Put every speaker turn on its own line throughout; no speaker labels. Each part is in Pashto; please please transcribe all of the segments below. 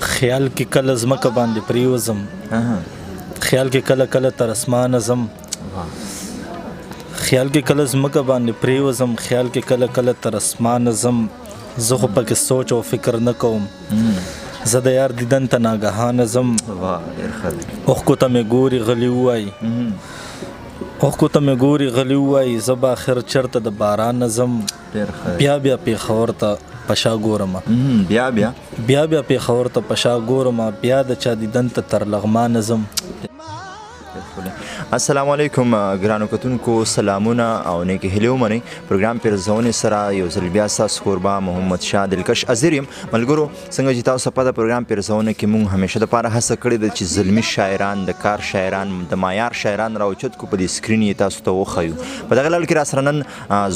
خیال کې کله زمکه باندې پریوزم خیال کې کله کله تر اسمانه ځم خیال کې کله زمکه باندې پریوزم خیال کې کله کله تر اسمانه ځم زه خو پکې سوچ او فکر نه کوم زه د یار دیدن ته ناګهانه ځم اوښکو ته مې ګوري غلی ووایي اوښکو ته مې ګوري غلی ووایي زه به آخر چېرته د باران نه ځم بیا بیا پېښور ته په شا ګورمه بیا بیا پېښور ته په شا ګورمه بیا د چا دیدن ته تر لغمانه ځم.
السلام علیکم ګرانو کتونکو، سلامونه او نیکې هیلې ومنئ. پروګرام پیرزونې سره یو ځل بیا ستاسو کوربه محمد شاه دلکش حاضر یم. ملګرو، څنګه چې تاسو پته پروګرام پیرزونه کې موږ همیشه دپاره هڅه کړې ده چې زلمي شاعران، د کار شاعران، د معیار شاعران راوچت کو په دې سکرین یې تاسو ته وښیو. په دغه لړ کې راسره نن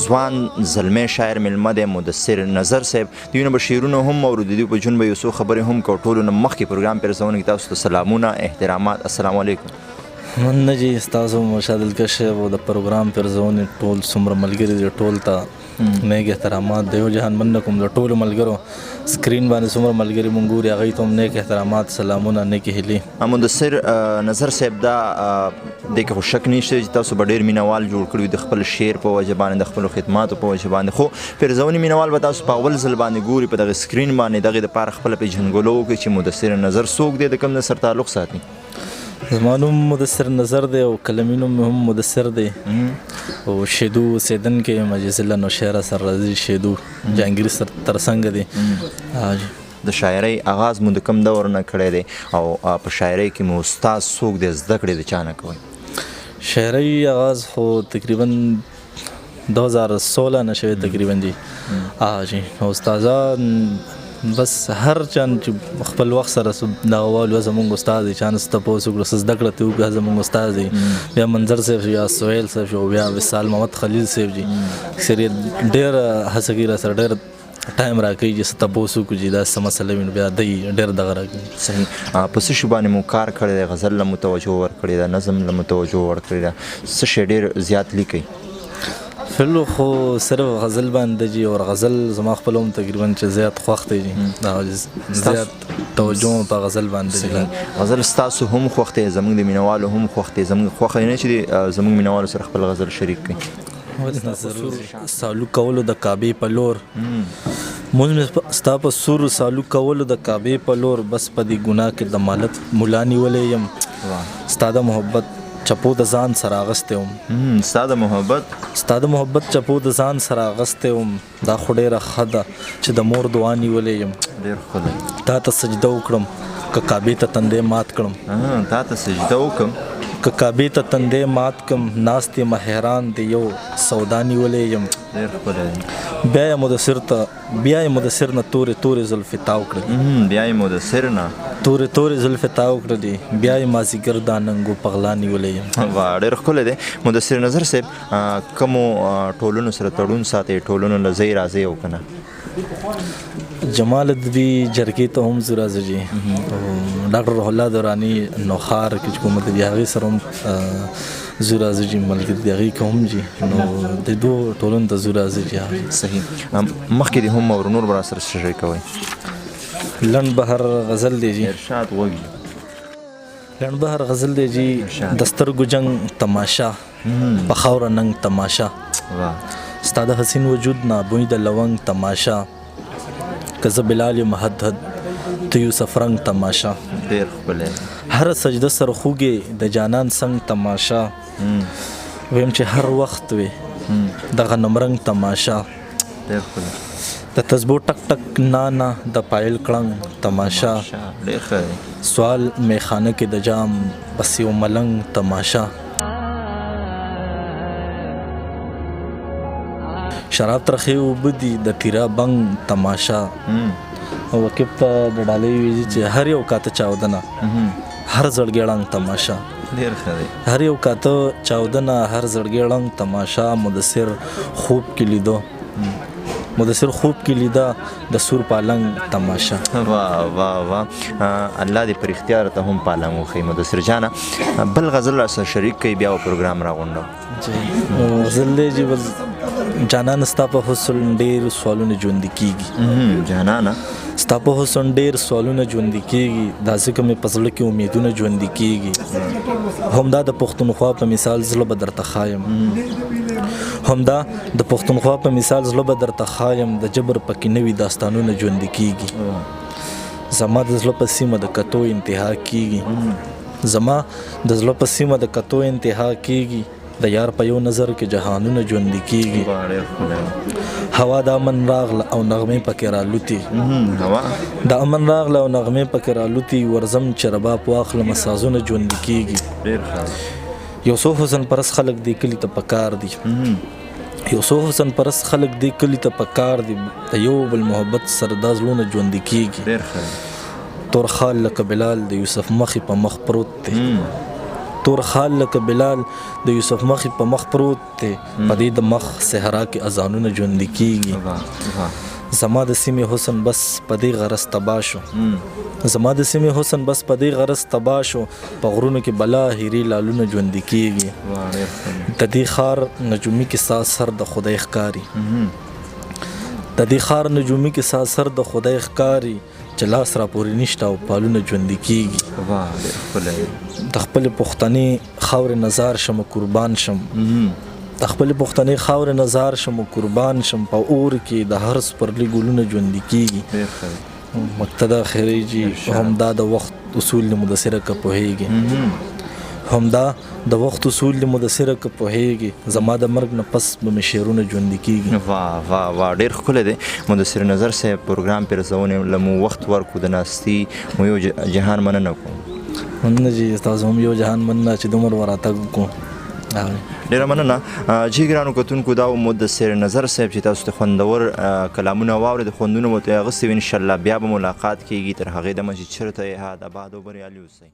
ځوان زلمی شاعر میلمه دی مدثر نظر صاحب. د دوی نه به شعرونه هم اورو، د دوی په ژوند به یو څو خبرې هم کوو. ټولو نه مخکې پروګرام پیرزونه کې تاسو ته سلامونه، احترامات. السلام علیکم.
مننه جی، ستاسو شاه دلکش صاحب او د پروګرام پیرزونې ټول څومره ملګري دي ټول ته نیک احترامات. د یو جهان مننه کوم د ټولو ملګرو. سکرین باندې څومره ملګري مونږ ګوري، هغوی ته هم نیک احترامات، سلامونه، نیکې هیلې.
مدثر نظر صاحب، دا دې کې خو شک نشته چې تاسو به ډېر مینوال جوړ کړي د خپل شعر په وجه باندې، د خپلو خدماتو په وجه باندې، خو پیرزونې مینوال به تاسو په اول ځل باندې ګوري په دغه سکرین باندې. دغې دپاره خپله پېژندګلو وکړي چې مدثر نظر څوک دی، د کوم نه سره تعلق ساتي.
زما نوم مدثر نظر دی او قلمي نوم مې هم مدثر دی او شیدو اوسېدونکی یم. جزیله نوشهره سررازي شیدو جهانګیر ترڅنګ دی.
د شاعرۍ آغاز مو د کوم دور نه کړی دی او په شاعرۍ کې مو استاد څوک دی، زده کړې د چا نه کوئ؟
شاعرۍ آغاز خو تقریبا 2016 نه شوی تقریبا جی. جی استادان بس هر چان چې خپل وخت سره دغه والو زمونږ استاد دی، چانس تپوس وکړو څه زده کړه ترې وکړه زمونږ استاد دی. بیا منظر صاحب یا سهیل صاحب شو، بیا وصال محمد خلیل صاحب جي اکثریت ډېر هڅه کوي راسره، ډېر ټایم راکوي چې څه تپوس وکړو چې دا څه مسله وي، نو بیا دی ډېر دغه راکوي.
صحیح. په څه شي باندې مو کار کړی دی؟ غزل له مو توجه ورکړې ده، نظم له مو توجه ورکړې ده، څه شی ډېر زیات لیکئ؟
فلو خو صرف غزل باندې جي، او غزل زما خپل هم تقریبا چې زیات خوښ دی جي، زیات توجه په غزل باندې دی.
غزل ستاسو هم خوښ دی، زموږ د مینوالو هم خوښ دی. زموږ خوښه نه چې زموږ مینوالو سره خپل غزل شریک کړي.
سالو کولو د کعبې په لور مونږ مې ستا په سور سالو کولو د کعبې په لور، بس په دې ګناه کې د مالت ملا نیولی یم. ستا د محبت چپو د ځان سره اغستی وم،
ستا د
محبت چپو د ځان سره اغستی وم. دا خو ډېره ښه ده چې د مور دعا نیولی یم. تا ته سجده وکړم که کعبې ته تندی مات کړم،
تا ته سجده وکړم
که کعبې ته تندی مات کړم. ناست یم حیران د یو سودا نیولی یم. بیا یې مدثر نه تورې تورې زلفې تاو کړلې،
بیا یې مدثر نه
تورې تورې زلفې تاو کړلې. بیا یې مازدیګر دا ننګو په غلا نیولی یم.
ډېر ښکلی دی. مدثر نظر صاحب، کومو ټولنو سره تړون ساتئ؟ ټولنو له ځئ راځئ او که نه؟
جمال ادبي جرګې ته هم زه راځه جي، ډاکټر روح الله دراني نوخار کې چې کومه دی هغې سره هم زه راځه جي، ملګري د هغې کې هم جي، نو د دوو ټولنو ته زه راځه جي.
صحیح. مخکې دې هم اور نور به راسره څه شی کوئ؟
لنډ بهر غزل دی جي،
ارشاد وږي.
لنډ بهر غزل دی جي. د سترګو جنګ تماشا، په خاوره ننګ تماشا، ستا د حسین وجود نه بوی د لونګ تماشا، که زه بلال یم حد حد ته یوسف رنګ تماشا.
ډېر ښکلی.
هر سجده سره خوږې د جانان څنګ تماشا، ویم چې هر وخت وي د غنم رنګ تماشا.
ډېر ښکلی.
د تسبو ټک ټک نانا د پایل کړنګ تماشا،
ډېر ښه.
سوال میخانه کې د جام بس یو ملنګ تماشا. شراب ترخې اوبه دي د تیرا بنګ تماشا، وقف ته د ډالۍ ویزي چې هر یو کاته چاودنه هر زړګي ړنګ تماشا.
ډېر ښه دی.
هر یو کاته چاودنه هر زړګي ړنګ تماشا. مدثر خوب کې لیدو، مدثر خوب کې لیدا د سور پالنګ تماشا.
واه واه واه، الله دې پر اختیار ته هم پالنګ وښیي. مدثر جانه، بل غزل راسره شریک کوي، بیا پروګرام راغونډو.
غزل دی جي، بل جانانه ستا په حسن ډېر سوالونه ژوندي کېږي.
جانانه
ستا په حسن ډېر سوالونه ژوندي کېږي دا ځکه مې په زړه کې امیدونه ژوندي کېږي همدا د پښتونخوا په مثال زړه به درته ښایم همدا د پښتونخوا په مثال زړه به درته ښایم د جبر پکې نوي داستانونه ژوندي کېږي زما د زړه په سیمه د کتو انتها کېږي زما د زړه په سیمه د کتو انتها کېږي د یار په یو نظر کې جهانونه ژوندي کېږي هوا د امن راغله او نغمې پکې رالوتي د امن راغله او نغمې پکې رالوتي ورځم چې رباب واخلم سازونه ژوندي کېږي یو څو حسن پرست خلک دې کلي ته پکار دي یو څو حسن پرست خلک دې کلي ته پکار دي د یو بل محبت سره دا زړونه ژوندي کېږي تور خال لکه بلال د یوسف مخې په مخ پروت دی تور خال لکه بلال د یوسف مخې په مخ پروت دی په دې د مخ صحرا کې اذانونه ژوندي کېږي زما د سیمې حسن بس په دې غرض تباه شو زما د سیمې حسن بس په دې غرض تباه شو په غرونو کې بلا هیرې لالونه ژوندي کېږي د دې ښار نجومي کې ساز سر د خدای ښکاري د دې ښار نجومي کې ساز سر د خدای ښکاري چې لاس را پورې نشته او پالونه ژوندي کېږي د خپلې پښتنې خاورې نظار شم قربان شم د خپلې پښتنې خاورې نظار شم قربان شم په اور کې د هر سپرلي ګلونه ژوندي کېږي مقتدا خیریجي همدا د وخت اصول د مدثره که پوهیږي همدا د وخت اصول د مدثره که پوهیږي زما د مرګ نه پس به مې شعرونه ژوندي کېږي
واه ډېر ښکلی دی مدثر نظر صاحب پروګرام پیرزونې له مو وخت ورکړو د ناستي مو یو جهان مننه کوم
مننه جي تاسو هم یو جهان مننه چې دومره وراتګ وکړو
ډیره مننه جی ګرانو کتونکو دا مدثر نظر صاحب چې تاسو ته خوندور کلامونه واورئ د خوندونه مو ته اغوستي وي انشاءالله بیا به ملاقات کیږي تر هغې دمه چې چېرته یې هاد آباد او بریالي اوسئ